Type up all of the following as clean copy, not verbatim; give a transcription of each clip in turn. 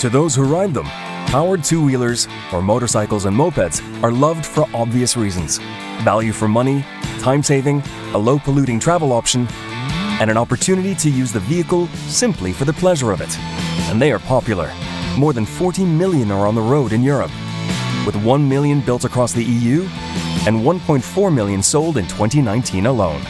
To those who ride them, powered two-wheelers, or motorcycles and mopeds, are loved for obvious reasons. Value for money, time saving, a low-polluting travel option, and an opportunity to use the vehicle simply for the pleasure of it. And they are popular. More than 40 million are on the road in Europe, with 1 million built across the EU and 1.4 million sold in 2019 alone.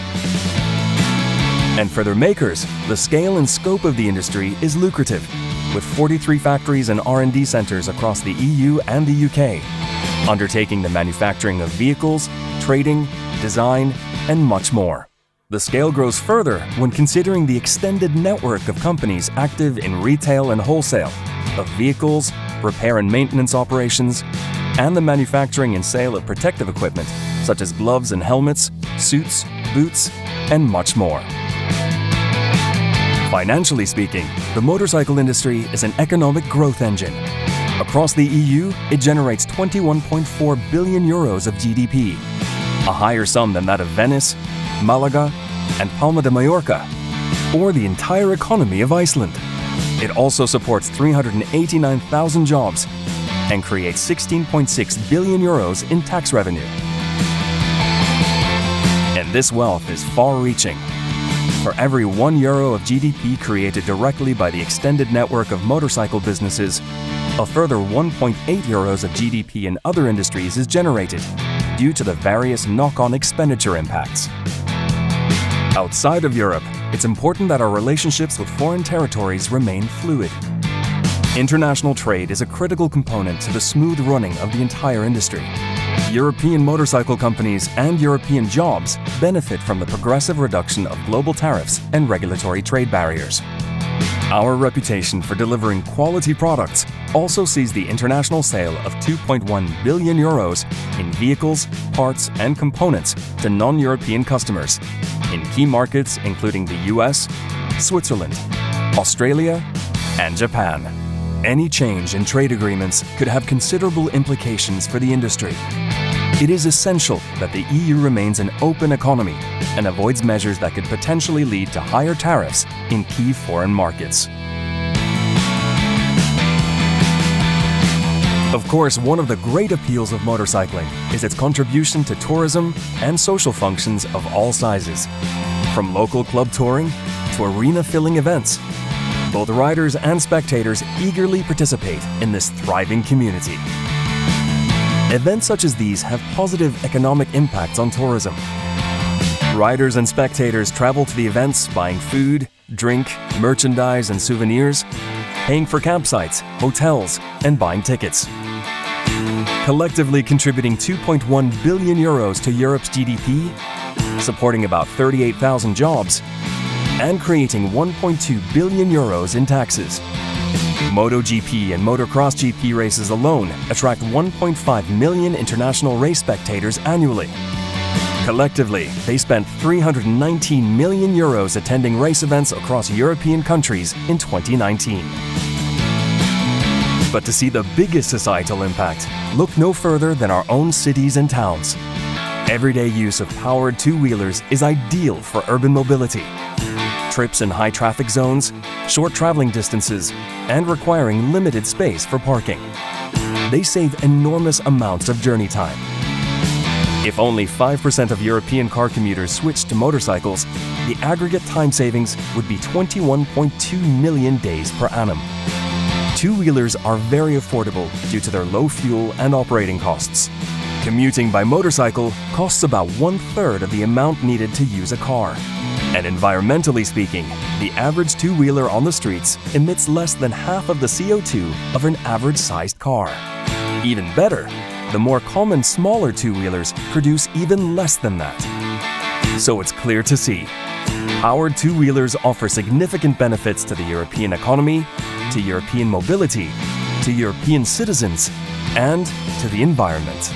And for their makers, the scale and scope of the industry is lucrative, with 43 factories and R&D centres across the EU and the UK, undertaking the manufacturing of vehicles, trading, design, and much more. The scale grows further when considering the extended network of companies active in retail and wholesale, of vehicles, repair and maintenance operations, and the manufacturing and sale of protective equipment, such as gloves and helmets, suits, boots, and much more. Financially speaking, the motorcycle industry is an economic growth engine. Across the EU, it generates 21.4 billion euros of GDP, a higher sum than that of Venice, Malaga, and Palma de Mallorca, or the entire economy of Iceland. It also supports 389,000 jobs and creates 16.6 billion euros in tax revenue. And this wealth is far-reaching. For every €1 of GDP created directly by the extended network of motorcycle businesses, a further 1.8 euros of GDP in other industries is generated due to the various knock-on expenditure impacts. Outside of Europe, it's important that our relationships with foreign territories remain fluid. International trade is a critical component to the smooth running of the entire industry. European motorcycle companies and European jobs benefit from the progressive reduction of global tariffs and regulatory trade barriers. Our reputation for delivering quality products also sees the international sale of 2.1 billion euros in vehicles, parts, and components to non-European customers in key markets including the US, Switzerland, Australia, and Japan. Any change in trade agreements could have considerable implications for the industry. It is essential that the EU remains an open economy and avoids measures that could potentially lead to higher tariffs in key foreign markets. Of course, one of the great appeals of motorcycling is its contribution to tourism and social functions of all sizes. From local club touring to arena-filling events, both riders and spectators eagerly participate in this thriving community. Events such as these have positive economic impacts on tourism. Riders and spectators travel to the events buying food, drink, merchandise, and souvenirs, paying for campsites, hotels, and buying tickets. Collectively contributing 2.1 billion euros to Europe's GDP, supporting about 38,000 jobs, and creating 1.2 billion euros in taxes. MotoGP and Motocross GP races alone attract 1.5 million international race spectators annually. Collectively, they spent 319 million euros attending race events across European countries in 2019. But to see the biggest societal impact, look no further than our own cities and towns. Everyday use of powered two-wheelers is ideal for urban mobility. Trips in high traffic zones, short traveling distances, and requiring limited space for parking. They save enormous amounts of journey time. If only 5% of European car commuters switched to motorcycles, the aggregate time savings would be 21.2 million days per annum. Two-wheelers are very affordable due to their low fuel and operating costs. Commuting by motorcycle costs about 1/3 of the amount needed to use a car. And environmentally speaking, the average two-wheeler on the streets emits less than half of the CO2 of an average-sized car. Even better, the more common smaller two-wheelers produce even less than that. So it's clear to see, powered two-wheelers offer significant benefits to the European economy, to European mobility, to European citizens, and to the environment.